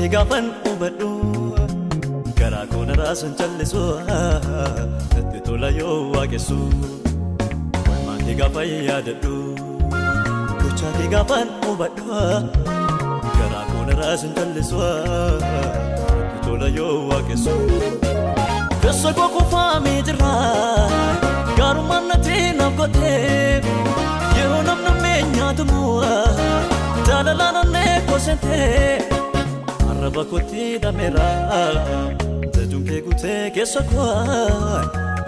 ke gafan ubadhu gara kona rasun challisu tola yo wagesu walma ke gafa yadadhu gocha ke gafan ubadhu gara kona rasun challisu tola yo wagesu kessa ko fami jira garu manati nagote yero namna menya tumua dalalana ne kosente araba koti da mera zajunke gute kessa kwa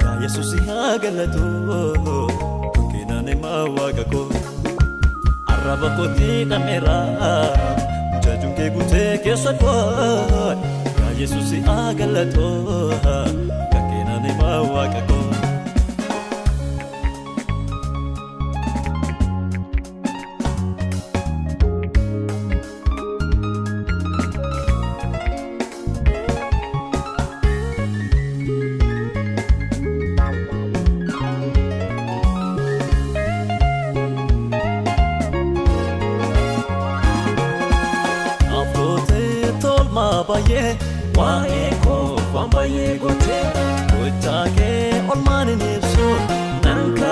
ya yesus ya galatu kina ne mawaga ko araba koti da mera zajunke gute kessa kwa ya yesus ya galatu kina ne mawaga ko baye wae ko baye gote utake olmani nipso nanka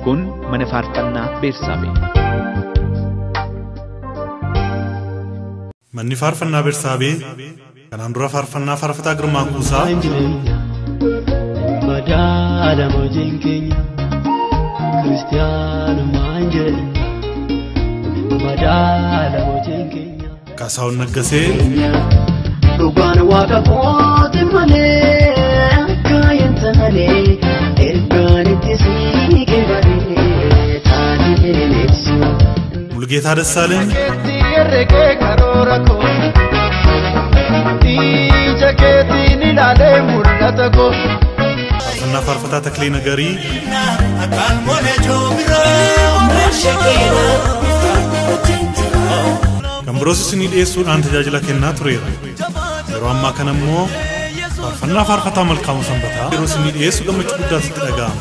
kun mana faarfannaa Bersaabe manni faarfannaa Bersaabe kanaan dura faarfannaa faarfataa Girmaa Kuusaa madaala mojin keenya kristiyaanu maanjee madaala mojin keenya Kaasaawwan Naggasee dhugaan waaqa kooti malee kaayan taanee ergaan itti siqee baree taanee ibsu Mulgeetaa Dassaaleny Erregee karoora koo ija keetiin ilaalee mul'ata koo faarfannaa faarfataa Taklee Nagarii akaan molee joobiroo kan biroos isinii dhiyeessuudhaan tajaajila kennaa tureera. Yeroo ammaa kana immoo faarfannaa faarfataa Malkaamuu Sanbataa yeroo isinii dhiyeessu gammachuu guddaa sitti dhaga'ama.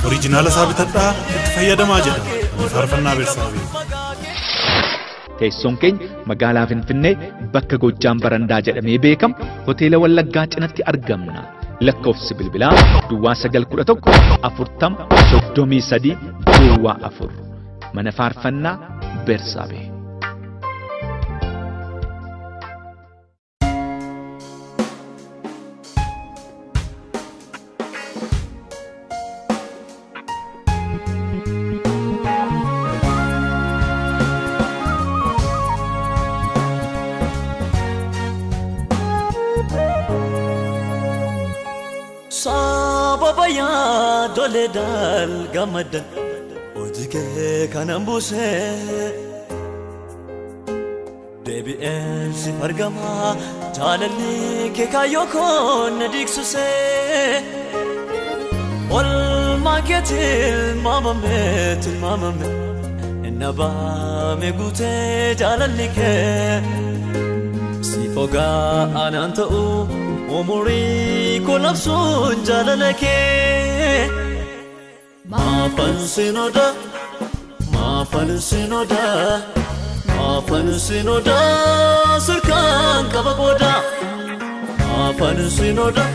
Oriijinaala isaa bitadhaa itti fayyadamaa jedha faarfannaa Bersaabe. Teessoon keenya magaalaa Finfinnee bakka Gojjaan Barandaa jedhamee beekamu hoteela Wallaggaa cinatti argamna. Lakkoofsi bilbilaa Duwwaa 911 40 33 Duwwaa 4 mana faarfannaa Bersaabe. Sababa ya dole dal gamadan ojike kanambuse Baby elsi fargama jaalalli ke kayoko nadiksuse ol maketil mama me naba me gute jaalalli ke sifoga ananta umuri kolapsun jaalalake Mafan sinoda sirkan kabagoda Mafan sinoda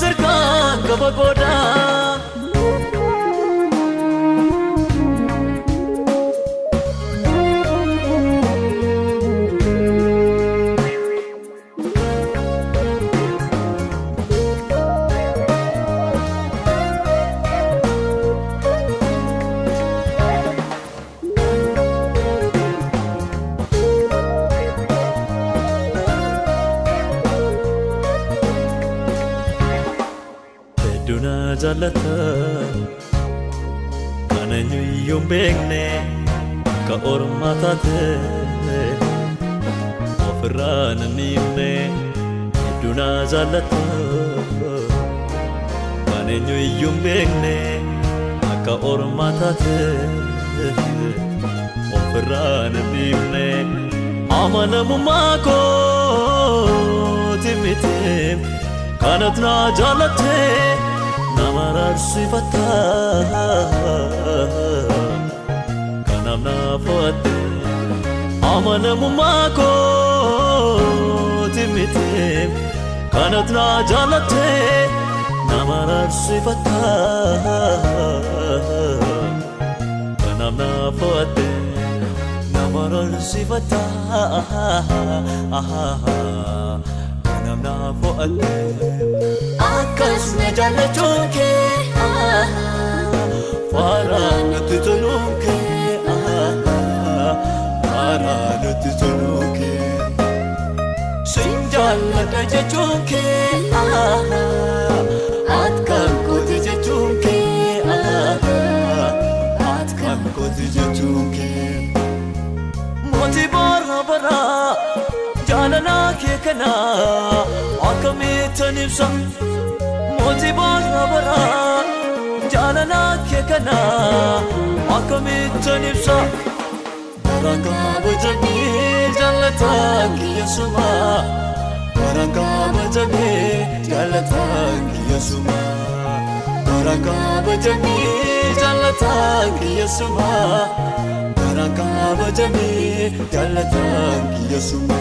sirkan kabagoda Jalata kananyu yombegne ka ormatate ofrana nimne duna jalata kananyu yombegne ka ormatate ofrana nimne amana mumako timitim kanatna jalatte namarar sifata kanamna fote amana mumako timite kanatna jalatte namarar sifata kanamna fote namarar sifata kanamna fote akas najalachunke faran tutulunke faran tutulunke sinjal najachunke atkan kotijachunke atkan kotijachunke moti bara jalana ke kana akamitnibsa moti bara jalana ke kana akamitnibsa baraka bajani jalata kiyasuma baraka bajani jalata kiyasuma baraka bajani jalata kiyasuma baraka bajani jalata kiyasuma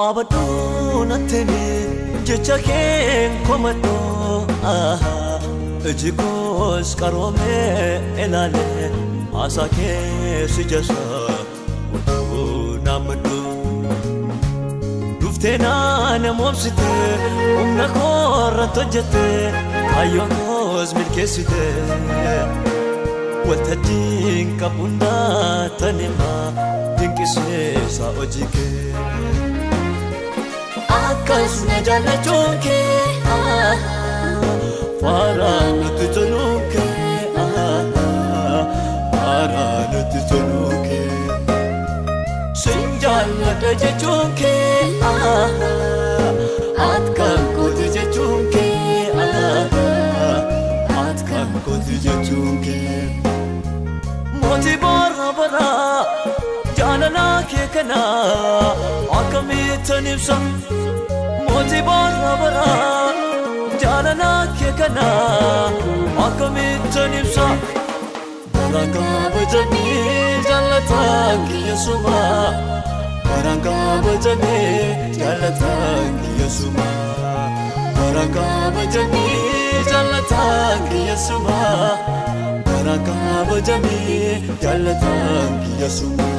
abadu natene jechaken komato ejikos karome elale asake sujasa namadu duftena namomsite umna korratojete ayokos milkesite watadin kabunda tanima dinkise sa ojike akas najalachunke faran tutulunke faran tutulunke sinjal najachunke atkan kotijachunke atkan kotijachunke moti bara jalana ke kana akamitnibsa moti bara jalana ke kana akamitnibsa baraka bajani jalata kiyasuma baraka bajani jalata kiyasuma baraka bajani jalata kiyasuma baraka bajani jalata kiyasuma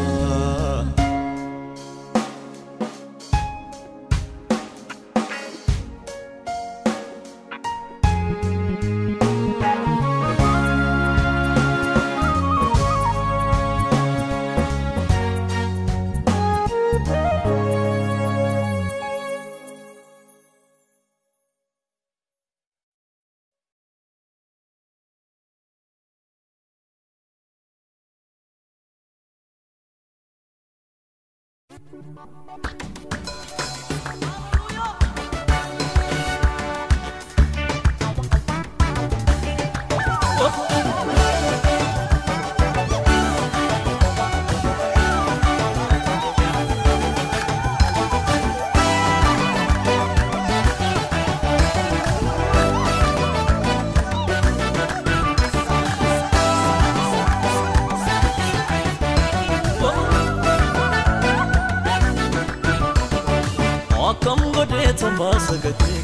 basagate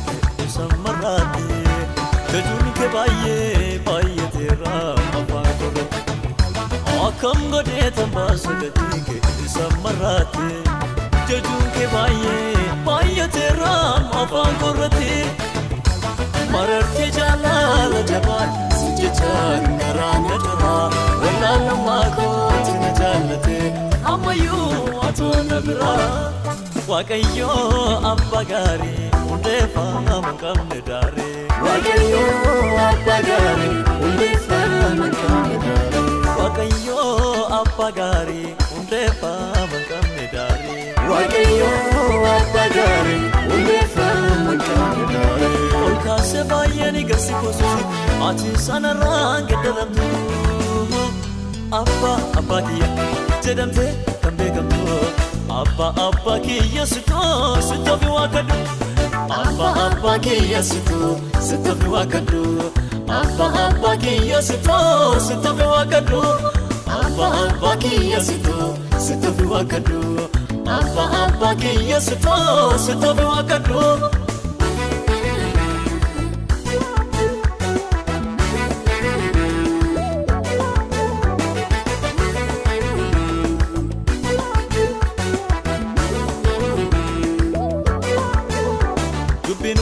samarate tajun ke baye tera apagore akam gode basagate ke samarate tajun ke baye tera apagore mararte jalal jabal sijchan karana dara wala namako tinjalate amayu atona bra wakayo abagari undefa mkamne dare Waaqayyo Abba Gaarii hundeeffama qabne daaree. Waaqayyo Abba Gaarii hundeeffama qabne daaree. Waaqayyo Abba Gaarii hundeeffama qabne daaree. Ol kaasee baay'ee ni garsiisuusi ati sanarraan gaddaramtu. Abba kiyya jedhamtee kan beekamtu. Abba kiyya sitoofi waakadhu. Abba kiyya sitoofi waakadhu. Abba kiyya sitoofi waakadhu. Abba kiyya sitoofi waakadhu. Abba kiyya sitoofi waakadhu.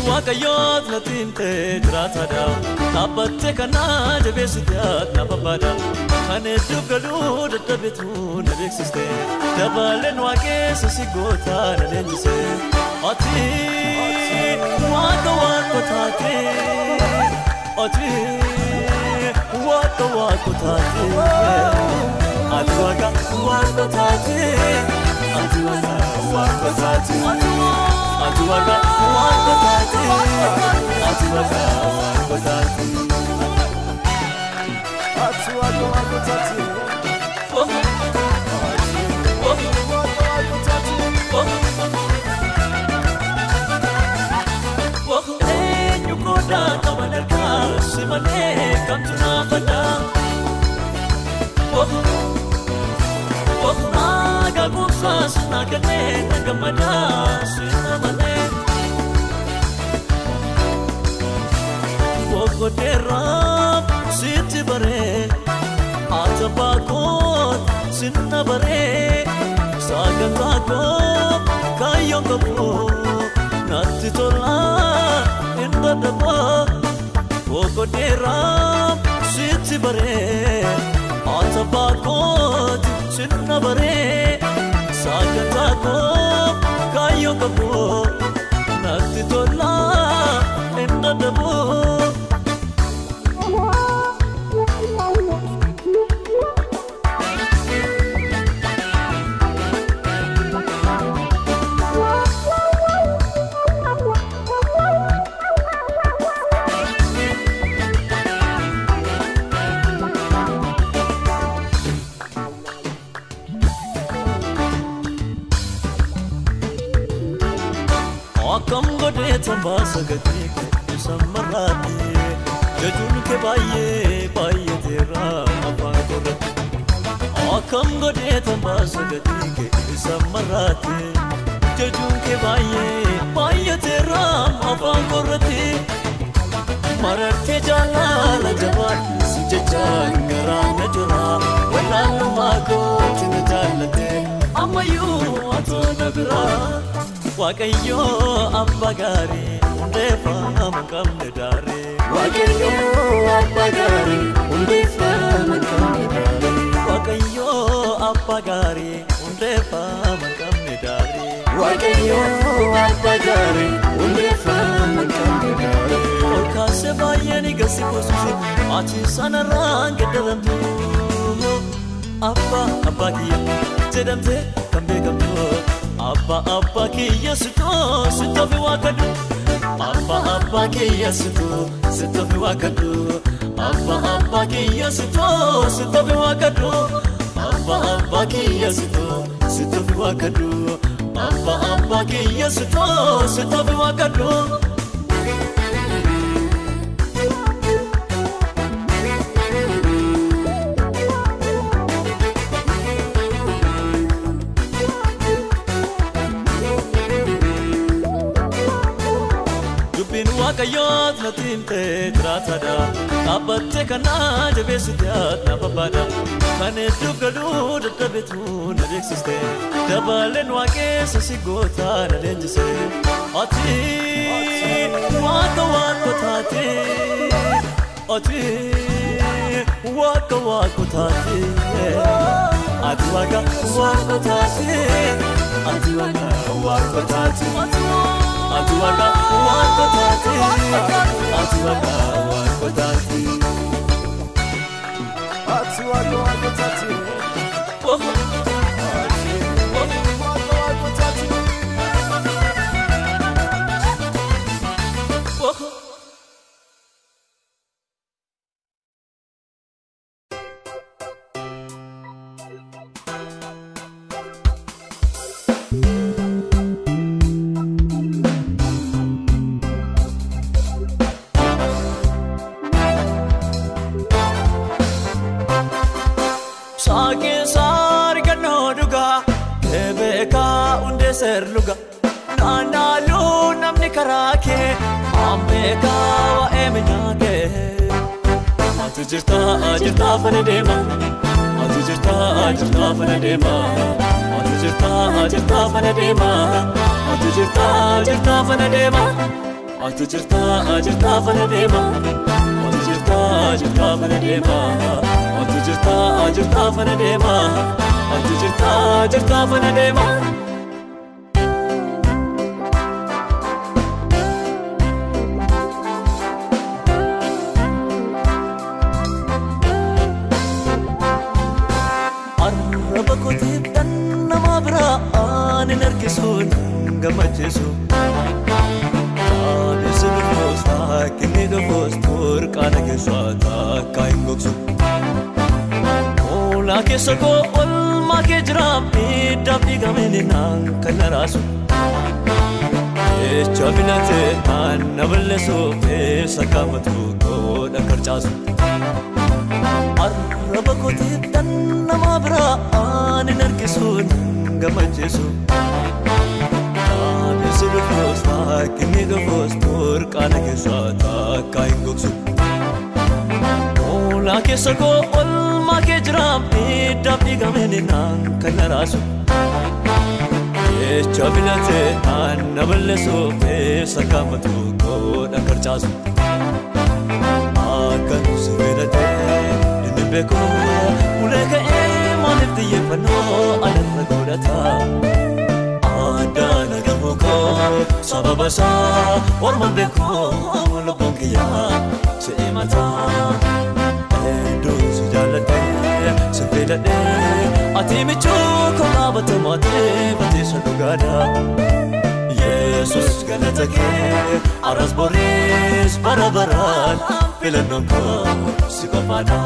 Waaqayyoot na timtee jiraataadha. Dhaabbattee kana jabeessiteet na babbaadha. Kan hedduu galuu dadhabeetu na beeksiste. Dabaleen waaqessa si goota na leenjise. Ati waaqa taate. Ati waaqa taate. Ati waaqa taate. Ati waaqa taate. Ati waaqa taate. Ati waaqa taate. Ati waaqa taate. Eenyu gooda qaban harkaa si malee kamtu naafadha. Naga kuufsaas nagadee nagamadaa si namalee. Boqoteerraa sitti baree ati baakoon sinna baree sagantaa koo kaayyoon qabu natti tolaa hin dadhabaa. Boqoteerraa sitti baree ati baakoon sinna baree sagantaa koo kaayyoon qabu natti tolaa hin dadhabaa. Akkam godhee tambaasa gatii kee samarraatti. Jajuun kee baay'ee teera afaan korratti. Akkam godhee tambaasa gatii kee samarraatti. Jajuun kee baay'ee teera afaan korratti. Marartee jaalala jabaan si jechaan garaa na jira. Walaalummaa kooti na jaallate ammayyuu atoo na biraa. Waaqayyo Abba Gaarii hundeeffama qabne daaree. Waaqayyo Abba Gaarii hundeeffama qabne daaree. Waaqayyo Abba Gaarii hundeeffama qabne daaree. Waaqayyo Abba Gaarii hundeeffama qabne daaree. Ol kaasee baay'ee ni garsiisuusi ati sanarraan gaddaramtu. Abba kiyya jedhamtee kan beekamtu. Abba kiyya sitoofi waakadhu. Abba kiyya sitoofi waakadhu. Abba kiyya sitoofi waakadhu. Abba kiyya sitoofi waakadhu. Abba kiyya sitoofi waakadhu. Waaqayyoot na timtee jiraataadha. Dhaabbattee kana jabeessiteet na babbaadha. Kan hedduu galuu dadhabeetu na beeksiste. Dabaleen waaqessa si goota na leenjise. Ati waaqa taate. Ati waaqa taate. Ati waaqa taate. Ati waaqa taate. Ati waaqa taate. ati wakotati serluga nanalu namni karake ambeka wa emenyake ajirta fanadema ajirta fanadema ajirta fanadema ajirta fanadema ajirta fanadema ajirta fanadema ajirta fanadema ajirta fanadema nerkisun gamachesu abisul fosta kinido fostur kana kesata kaingoksu ola kesoko olma kejram idabdi gamenina kanarasu echabinate anablesu esakamatu koda karchasu arabakoti tanamabra nerkisun gamachesu abisul fosta kinido fostur kana kesata kaingoksu ola kesoko olma kejram idabdi gamenina kanarasu echabinate anablesu esakamatu koda karchasu akan suvedate inbeko uleka emanifti yefano alaragulata adana gamoko sababasa orman beko lobonkiya seemata edo sujalate sevedate atimichu konabatamate batisa lugada Jesus galatake aras boris barabaran filanoko sibafada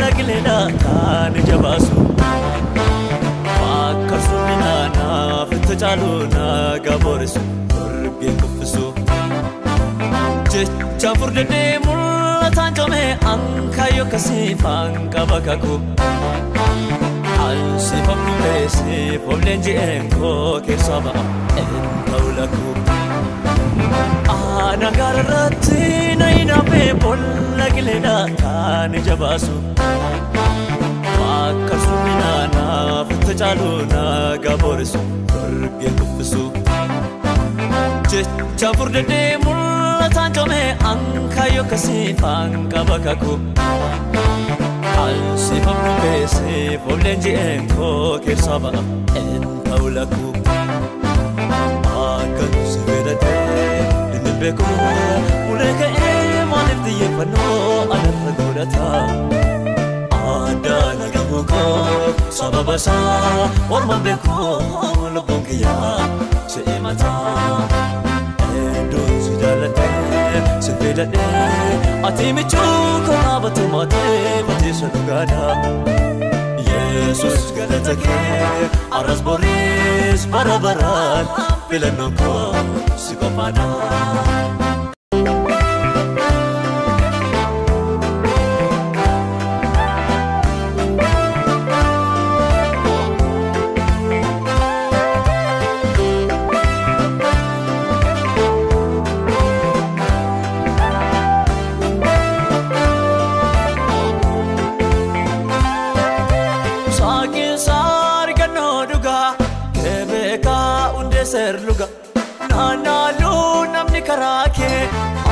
Lagilena kan jabasu Fakasumina na fitajalu na gaborisu Urge kufisu Jecha furdede mulatan jome ankayo kasifan kabakaku Alsifam nubesi poblenji enko kesaba enkaulaku Anagarati na inape lagilena kan jabasu Fakasumina na fitajalu na gaborisu Urge kufisu Jecha furdede mulatan jome ankayo kasifan kabakaku Alsifam nubesi poblenji enko kesaba enkaulaku Akan suvedate inbeko uleka emanifti yefano alaragulata adana gamoko sababasa orman beko lobonkiya seemata edo sujalate sevedate atimichu konabatamate batisa lugada Jesus galatake aras boris barabaran filannoo koo si qofaadha. Serluga nana lu namni karake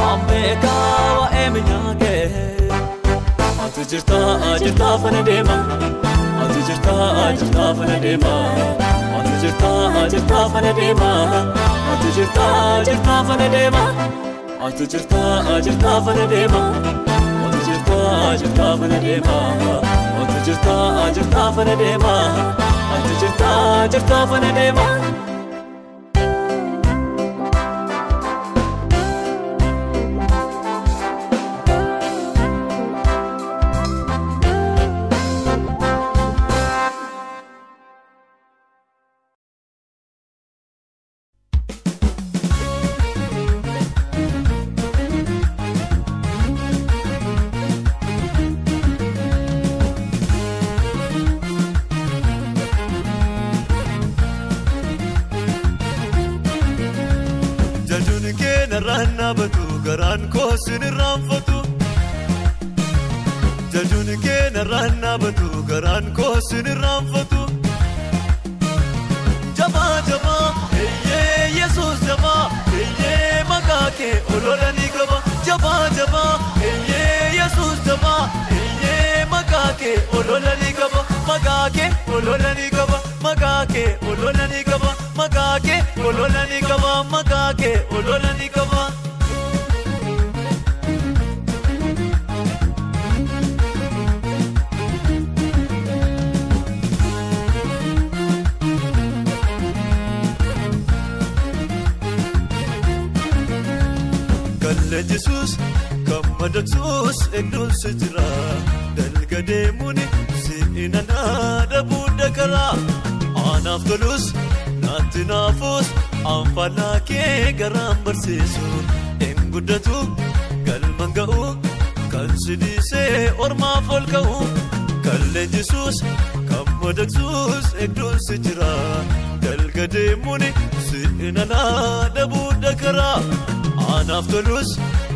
ambeka wa eminyage atu jirta fana dema atu jirta fana dema atu jirta fana dema atu jirta fana dema atu jirta fana dema atu jirta fana dema atu jirta fana dema atu jirta fana dema. Batu garan ko sinirraan fatu jajuun keenya raannaa batu garan ko sinirraan fatu jabaa eeyyee yesuus jabaa eeyyee maqaa kee ololanii qaba jabaa eeyyee yesuus jabaa eeyyee maqaa kee ololanii qaba maqaa kee ololanii qaba maqaa kee ololanii qaba maqaa kee ololanii qaba maqaa kee ololanii qaba. Jesus kamadaksus edun sejira dalga demuni sinana dabu dakala anaf tolus natinafus anfala ke garam bersesu engudatu galmangau kansidise orma folkau kalle Jesus kamadaksus edun sejira dalga demuni sinana dabu dakala anaf tolus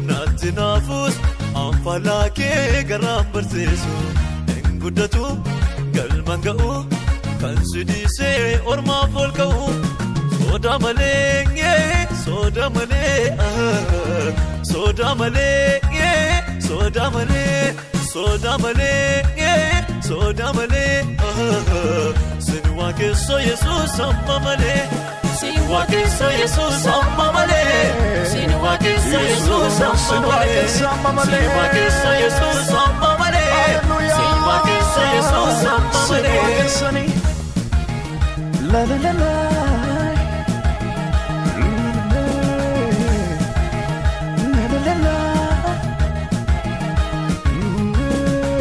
natinafus anfala ke garam bersesu engudatu galmangau kansidise orma folkau soda male soda male soda male soda male soda male soda male sinwa ke so Jesus amma male sinwa ke so Jesus amma male sinwa ke so Jesus amma male sinwa ke so Jesus amma male sinwa ke so Jesus amma male la la la la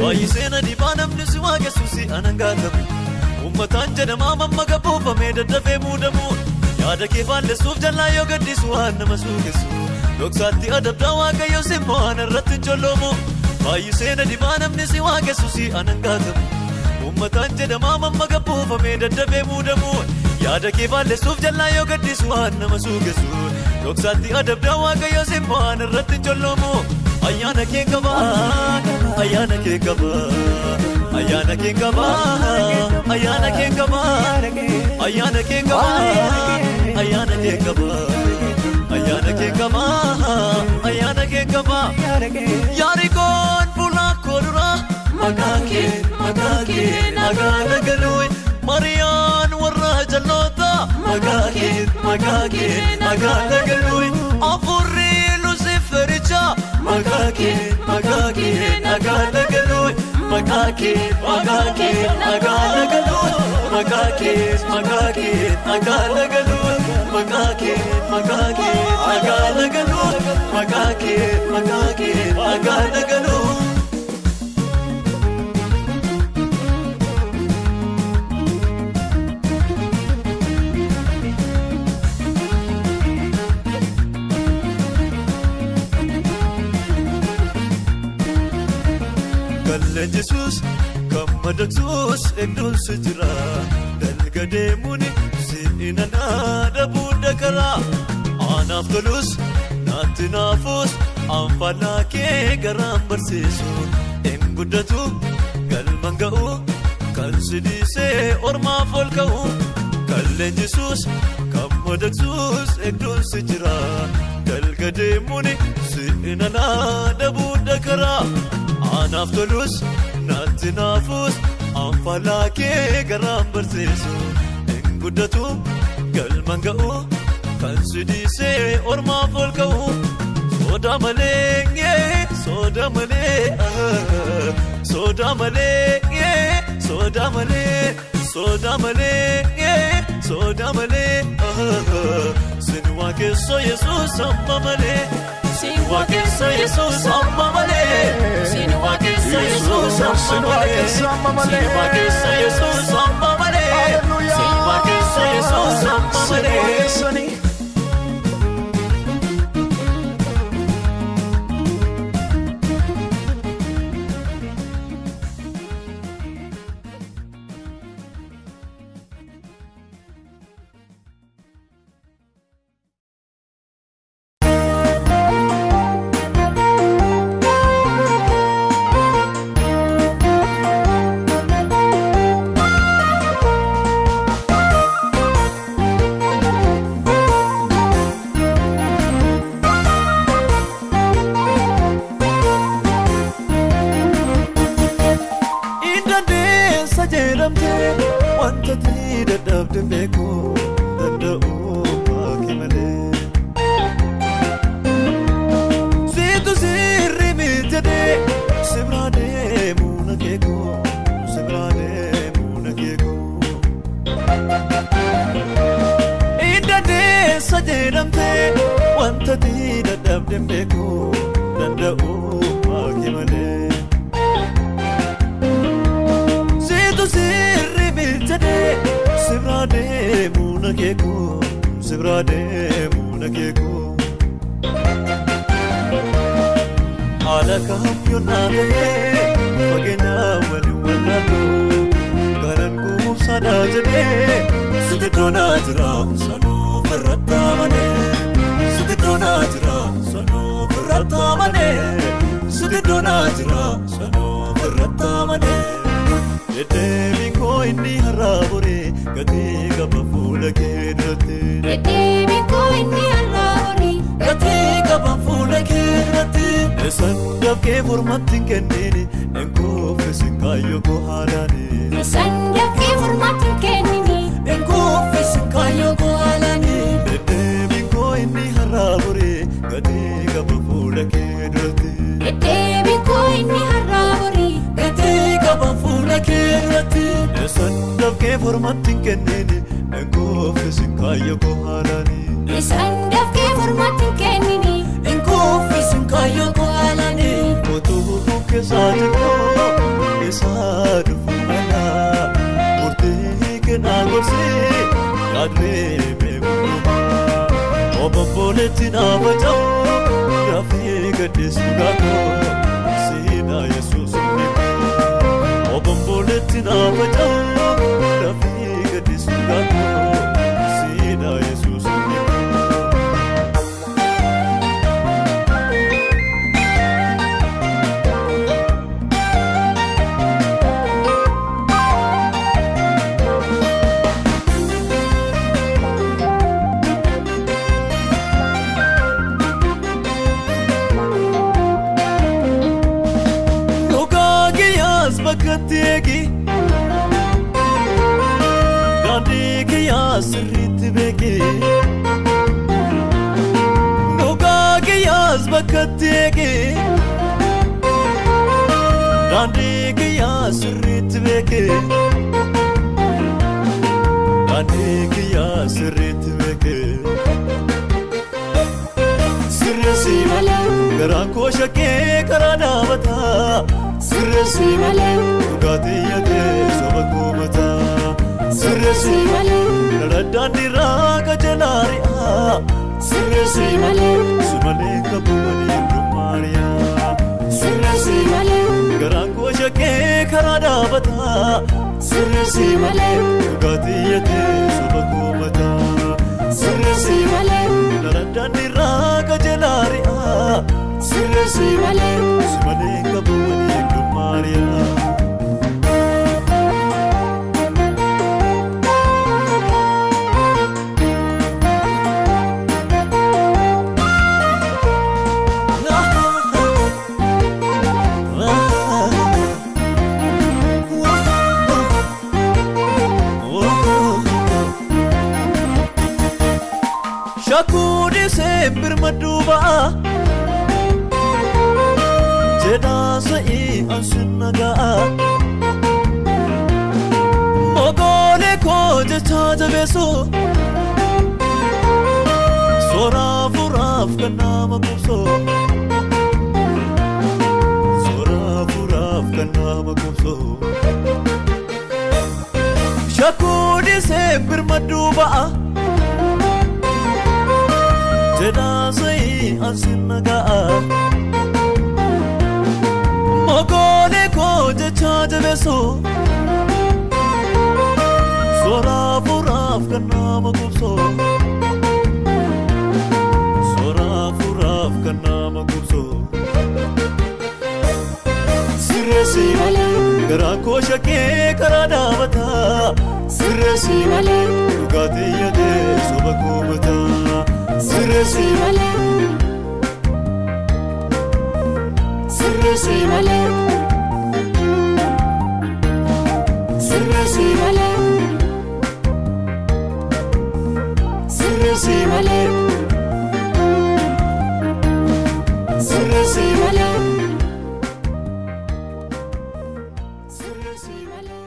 Waayisena dibanam nisuwa kesusi anangatamu ummatan jedhama mamma gabbofame daddafee muudamu yaada kee faallesuuf jallaa yoo gaddisu waan nama suukesu dhoksaatti adabdaa waaqayyo simmoo ana irratti jolloomu waayisena dibanam nisuwa kesusi anangatamu ummatan jedhama mamma gabbofame daddafee muudamu yaada kee faallesuuf jallaa yoo gaddisu waan nama suukesu dhoksaatti adabdaa waaqayyo simmoo ana irratti jolloomu ayana ke kaba ayana ke kaba ayana ke kaba ayana ke kaba ayana ke kaba ayana ke kaba ayana ke kaba ayana ke kaba yari kon pula kodura magake nagala galoi marian warra jalota magake nagala galoi afuri lucifericha magake nagala galoi magake nagala galoi magake nagala galoi magake nagala galoi magake nagala galoi kallee Yesuus gammadaksuus eegduun si jira dalga deemuun si'ina naada buudda karaa anaaf tolus naatti naafus anfaalaa kee garaan barsiisu hin guddatu galman ga'u kan si dhiisee ormaaf ol ka'u kallee Yesuus gammadaksuus eegduun si jira dalga deemuun si'ina naada buudda karaa anaaf tolus naatti naafus anfaalaa kee garaan barsiisu hin guddatu galman ga'u kan si dhiisee ormaaf ol ka'u soda malee soda malee soda malee soda malee soda malee soda malee sin waaqessa Yesuus amma malee sin waaqessa Yesuus amma malee sin waaqessa Yesuus amma malee sin waaqessa Yesuus amma malee sin waaqessa Yesuus amma malee. Wanta tidak dapat beku dandau pakai malee. Situ sirri mitade sebrade muna keko Indah desa jedamte wanta tidak dapat beku dandau pakai malee. Situ sirri mitade sebrade muna keko ala kamyo nade bagena walwalado karan ku sada jade sudona jira sanu farata mane sudona jira sanu farata mane sudona jira sanu farata mane Dedebi ko inni harabore gati gaba fuula keerate Dedebi ko inni harabore gati gaba fuula keerate Esandaf ke furmatin kennini enko fesin kayo ko halani Esandaf ke furmatin kennini enko fesin kayo ko halani Dedebi ko inni harabore gati gaba fuula keerate Dedebi ko inni harabore gati gaba fuula keerate Esandaf ke furmatin kennini enko fesin kayo ko halani Esandaf ke furmatin kennini enko fesin kayo ko halani Kotu ke saajiko esadu fumana murti ke nagorsi yadre beekuma obboleetti nama ta'u rafee gaddeessu gaako seenaa Yesuus obboleetti nama ta'u rafee gaddeessu gaako seenaa Yesuus Bakategi Gandhi ya sirrit beki Noga giyas bakategi Gandhi ya sirrit beki Gandhi ya sirrit beki Sirrasi male garanko shake karana bata Sirrasi male ugati yate sabako mata Sirrasi male naradani raga janariya Sirrasi male sumale kabani rumariya Sirrasi male garanko shake dhaabata Sirrisi malee Gaatiyyatee saba koomata Sirrisi malee Darandaan irraa qajeelaa ri'aa Sirrisi malee Simalee qabu waliin gummaariyaa Shakudi sembir maduba Jeda sa'i ansunaga Mogole ko jecha jabeso Soraf uraf kanama kumso Soraf uraf kanama kumso Shakudi sembir maduba Jeda sa'i ansinaga Mogole ko jecha jabeso Soraf uraf kanama kumso Soraf uraf kanama kumso Sirrisi malee Garaa koo shakkee karaa dhaabata Sirrisi malee Gaatiyyatee saba koomata Sirrisi malee Sirrisi malee Sirrisi malee Sirrisi malee Sirrisi malee Sirrisi malee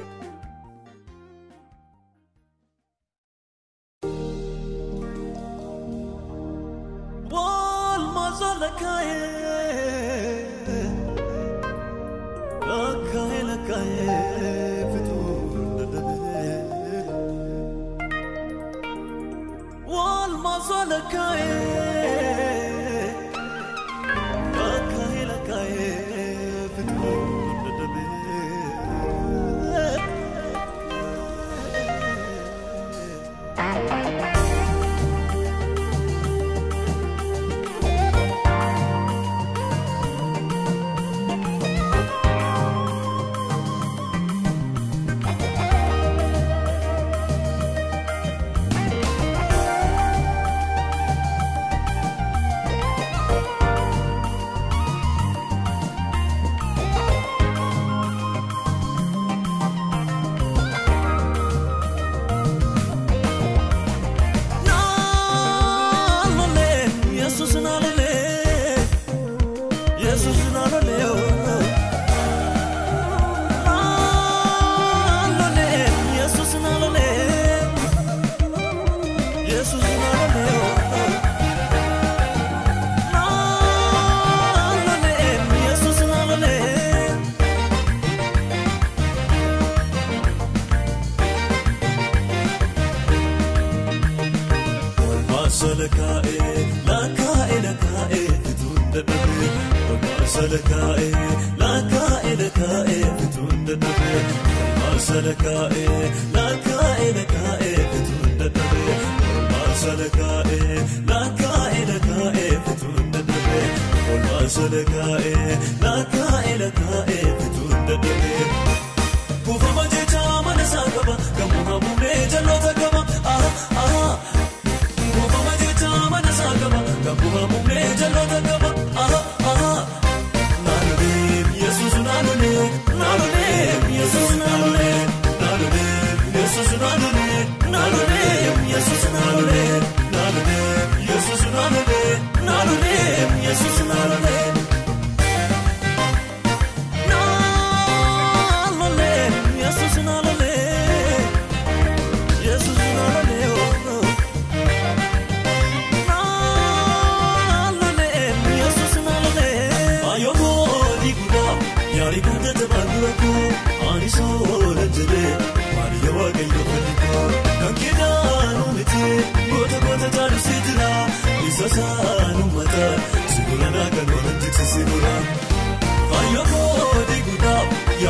Wal mazalakaye Lakaye lakaye Fitur dadabe Wal mazalakaye Lakaye lakaye Fitur dadabe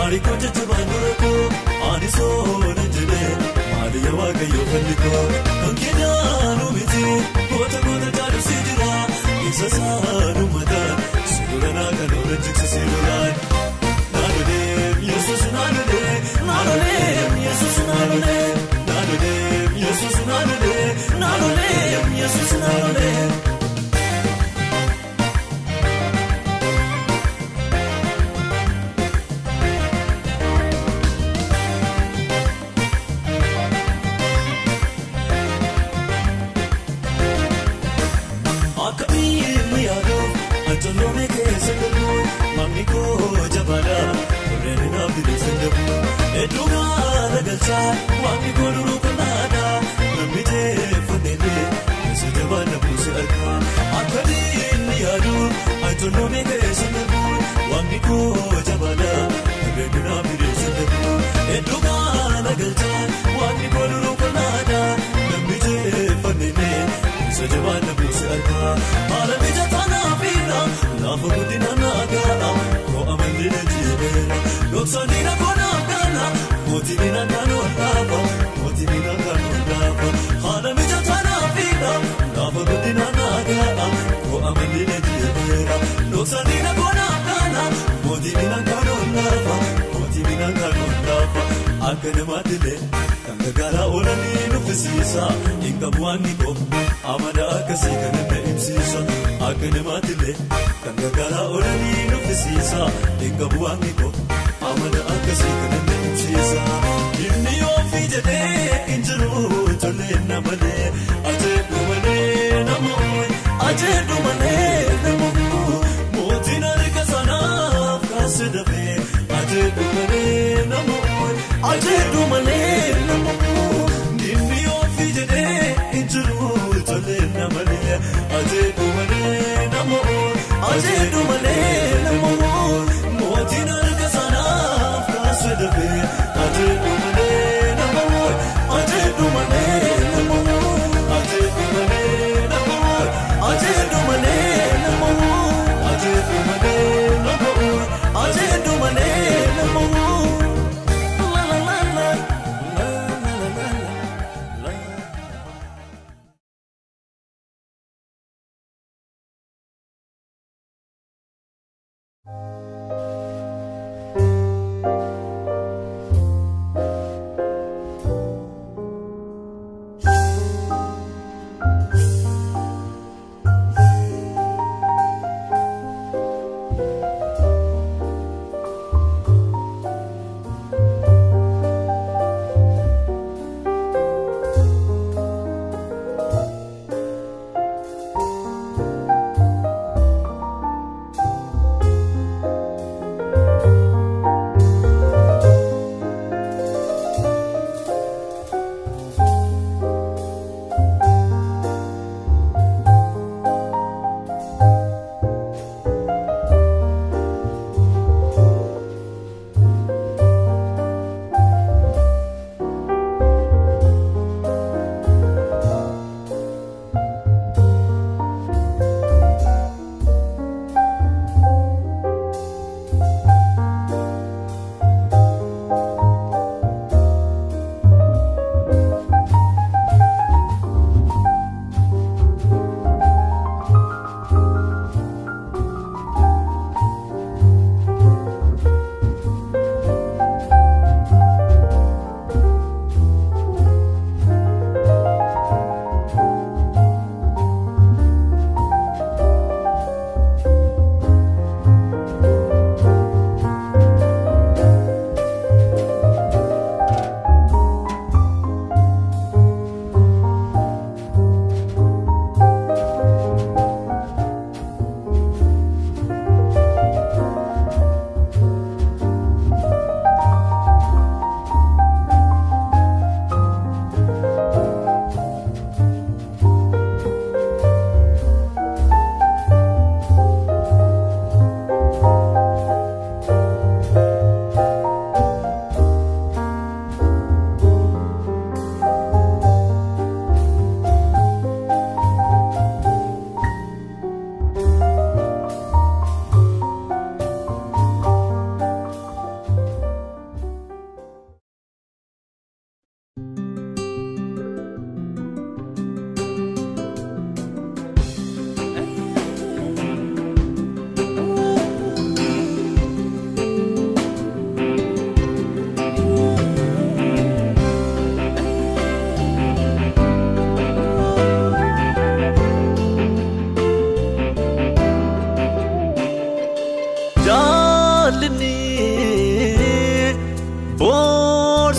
Gaarii koo jajjabaan dura koo ani soona jedhee maali yaa waaqayyo falli koo kan keenyaanu miti goota jaalu si jira isa saanuu mataan suuraa kan ola jigsa si lolaan naannolee Yesuus naannolee Yesuus naannolee Yesuus naannolee Yesuus naannolee. Waqti kooluu kanaadha namni jeefatee keessatti baana buusee argaa akka diinni yaadu ajolloomee keessa darbuun waqti koo jabaadha bareedinaa bineelsa darbuun hedduu gaana galchaa waqti kooluu kanaadha namni jeefatee keessatti baana buusee argaa haala mijataa naafiidha laafa guddina naagaa koo amallee jireera dhoksaanii na koonaa gaana. Motivina kanolava hana mijatana fina lava godina nagaa ko amalile jireera losanina kona kana motivina kanolava akkana matile kanga gara olani nufisiisa inga bu'aanni ko amada akkasii kanatti ibsiisa akkana matile kanga gara olani nufisiisa inga bu'aanni ko amada akkasii kanatti ibsiisa inni yoo fi jedhee injiru tolee namalee ajeedu malee namoo mootiin harka sanaaf kaase dafee ajeedu malee namoo inni yoo fi jedhee injiru tolee namalee ajeedu malee namoo mootiin harka sanaaf kaase dafee ajeedu malee namoo ajeedu malee namoo ajeedu malee namoo ajeedu malee namoo ajeedu malee namoo ajeedu malee namoo.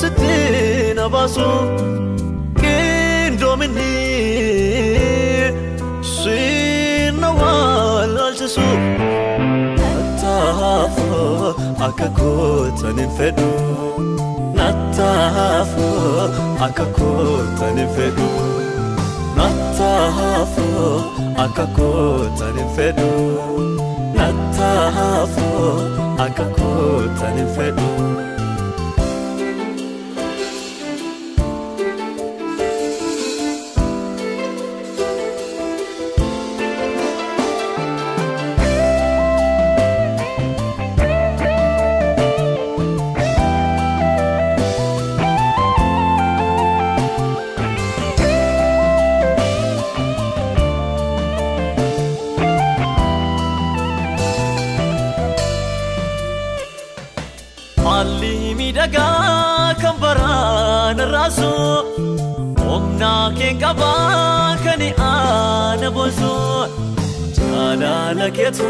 borsitiin abaasu qindoomini sinna walaalchisu nattaafu akka kootan hin fedhu nattaafu akka kootan hin fedhu nattaafu akka kootan hin fedhu nattaafu akka kootan hin fedhu. Daga kambaran rasu omna ke gaba kani ana bozo jala laketo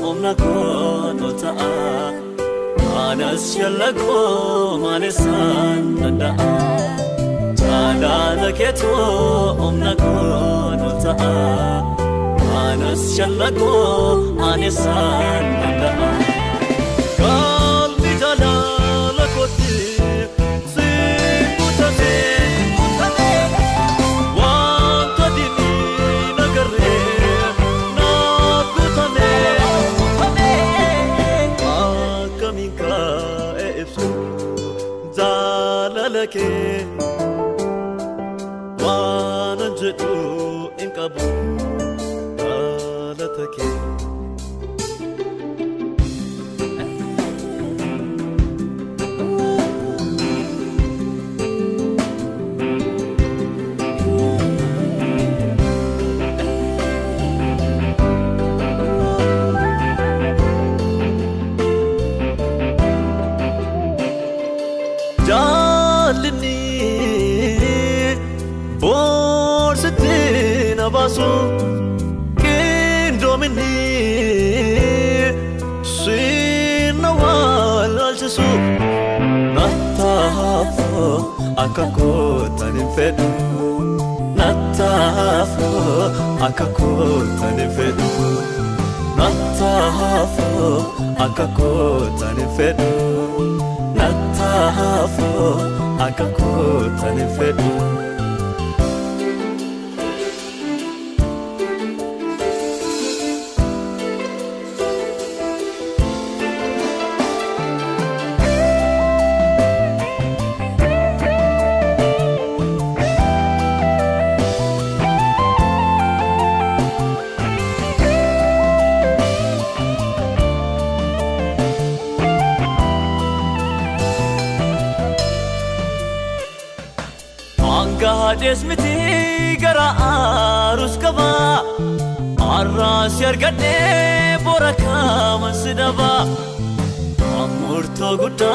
omna ko nota anas yalago manesan nda jala laketo omna ko nota anas yalago manesan nda وانا جئتو انقبو قالتك borsitiin abaasu qindoomini sinna walaalchisu nattaafu akka kootan hin fedhu nattaafu akka kootan hin fedhu nattaafu akka kootan hin fedhu nattaafu akka kootan hin fedhu. Gades miti gara arus kaba arras yargade boraka masdaba amurto gudda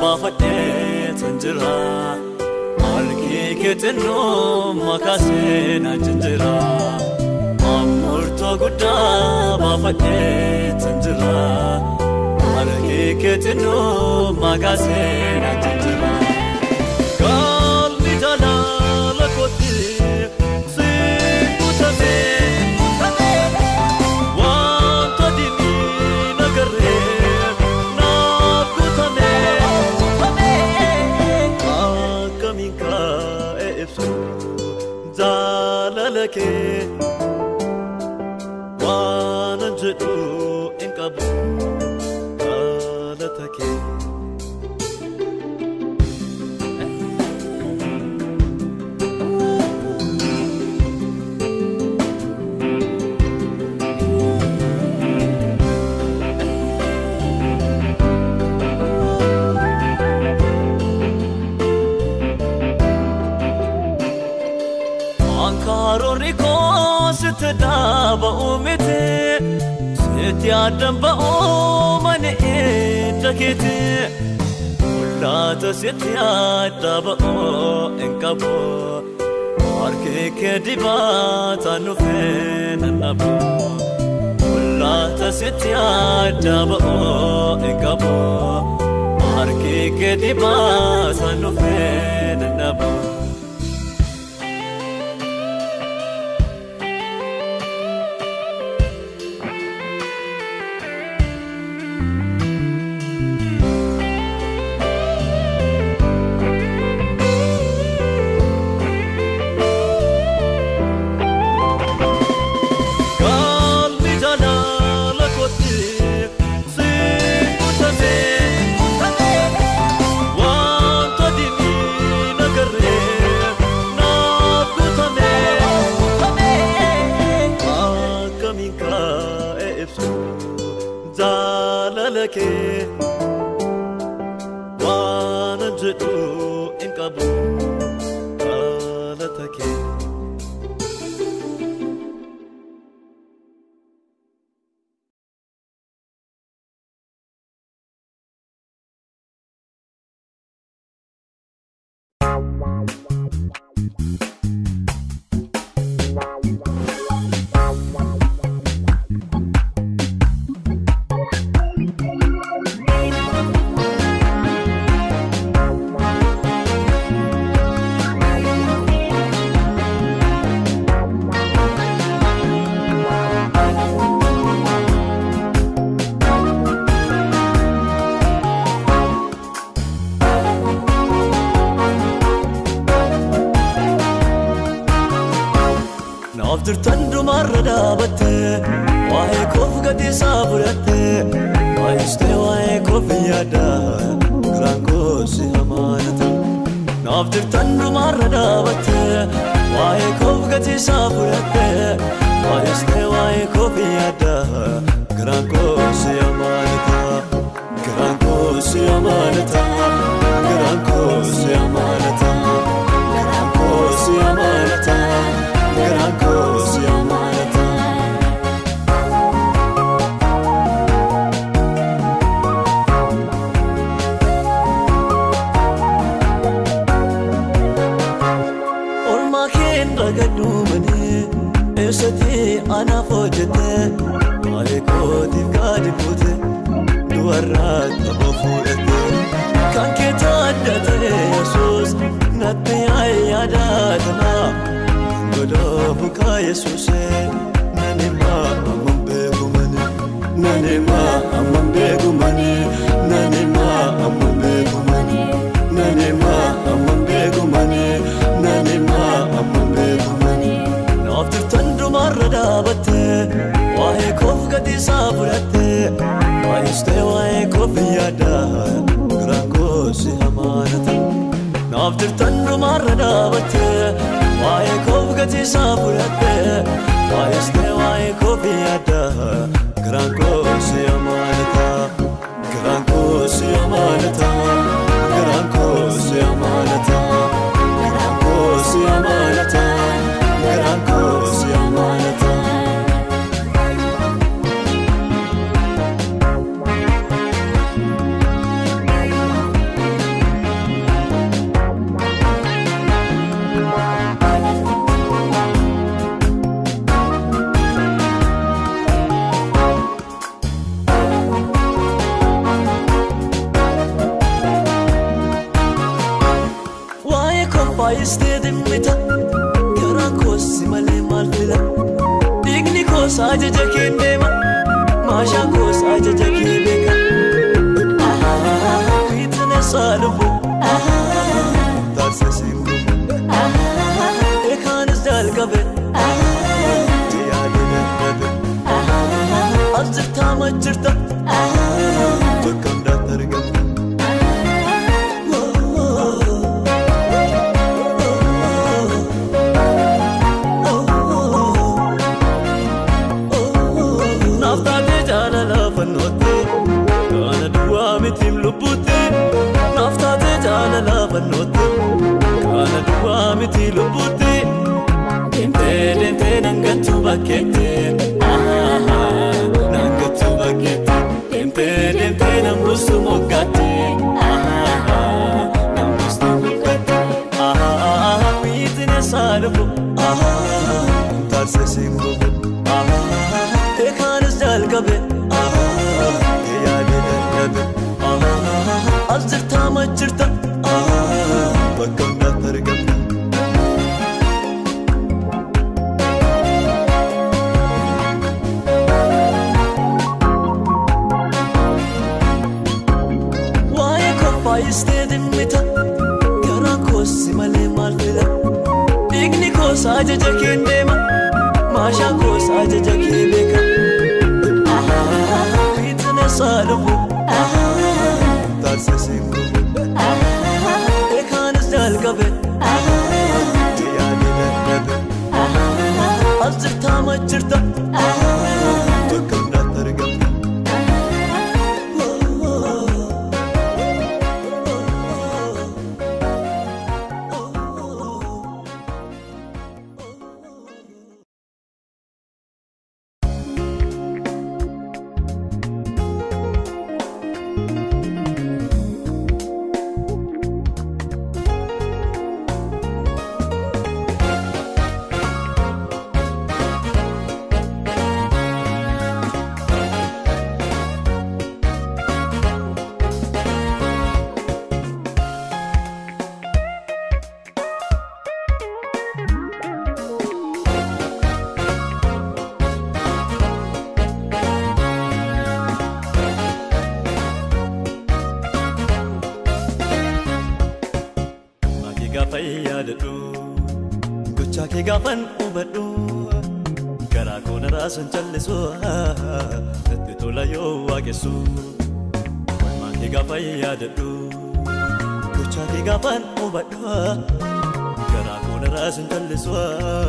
bafade tanjira alki keteno makase najjira amurto gudda bafade tanjira alki keteno makase najjira وانا جئتو انقبو قالتك ستدابا أمتي ستيادم بأمني إنتكتي ولا تستيادم إنكبو ماركي كدبات نفين النبو ولا تستيادم إنكبو ماركي كدبات sanufeen nabu Aftertan dumarra dhaabatte waa'ee koof gadi saafuratte waa'istee waa'ee koof yaada garaan koo si hamaanata. Aftertan dumarra dhaabatte waa'ee koof gadi saafuratte waa'istee waa'ee koof yaada garaan koo si hamaanata. Garaan koo si hamaanata. Garaan koo si hamaanata. Garaan koo si hamaanata. Garaan koo si hamaanata. Ormaa keen ragadhu malee eessatti anaaf hojjette waa'ee kootiif gadi buute du'arraa tapha fuudhatte kan kee adda ta'e Yesuus natti yaadaatama. Buka Yesuse nanema amambe gumani nanema amambe gumani nanema amambe gumani nanema amambe gumani nanema amambe gumani. Aftertan dumarra dhaabatte waa'ee koof gadi saafuratte waa'istee waa'ee koof yaada garaan koo si hamaanata. Aftertan dumarra dhaabatte waa'ee koof gadi saafuratte waa'istee waa'ee koof yaada garaan koo si hamaanata. Garaan koo si hamaanata. Garaan koo si hamaanata. Garaan koo si hamaanata. Garaan koo si hamaanata. Waa'istee dimmita garaan koo si malee maal fila dhiigni koos ajaja kee deema maashaan koos ajaja kee beeka. Fiixina isaa dhufu taasisa siin dhufu eekaanis jalqabe yaadina dhabe as jirtaa ma jirta bakka hundaatti argamta. Mitim lubuti naftate jala labannote kana duwa miti lubuti dente nangatu bakete nangatu bakete dente nambusu mogate nambusu mogate mitine salubu tarse singu ekanis jalgabe as jirta ma jirta baay'istee dimmita garaa koossi malee maal fida dhiigni koos ajaja kee deema maashaa koos ajaja kee beeka fiitnesaa dhufu taasisiin dhufu eekaanis jalqabe yaadni dadhabe as jirtaa ma jirta bakka hundaatti argamta. Fayyadadhu gocha kee gaafan hubadhu garaa koona raasan callisu natti tola yoo waaqessu walmaa kee gaafa fayyadadhu gocha kee gaafan hubadhu garaa koona raasan callisu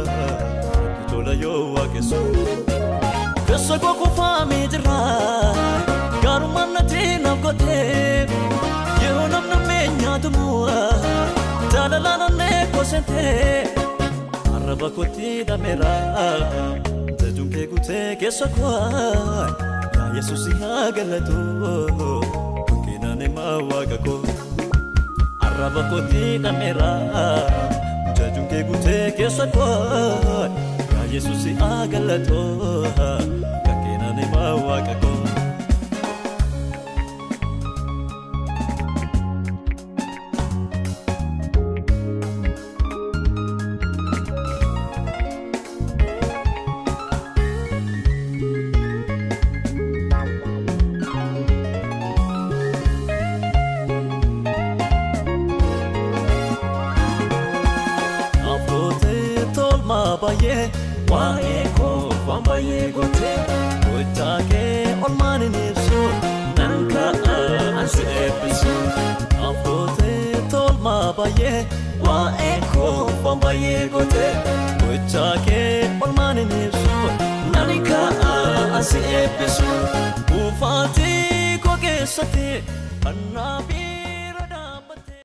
natti tola yoo waaqessu keessa koo kufaamee jira gaarummaan natti naaf godhee yeroo namni meenyaatumu Jalalana neko sente araba koti da mera tajunke gute kesakwa ya Yesus ya galato kina ne mawaga ko araba koti da mera tajunke gute kesakwa ya Yesus ya galato kina ne mawaga ko Baye wae ko baye gote gotage on maniniso nanka ansu episo apote tol ma baye wae ko baye gote gotage on maniniso nanka ansu episo ufati ko gesate annabi